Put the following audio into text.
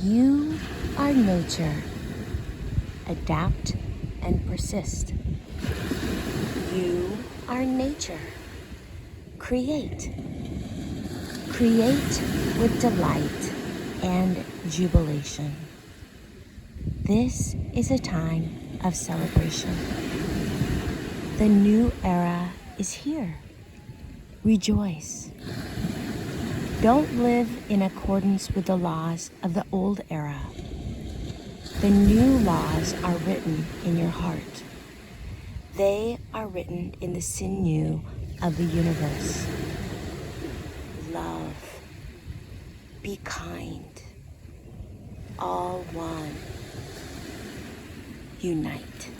You are nature. Adapt and persist. You are nature. Create. Create with delight and jubilation. This is a time of celebration. The new era is here. Rejoice. Don't live in accordance with the laws of the old era. The new laws are written in your heart. They are written in the sinew of the universe. Love. Be kind. All one. Unite.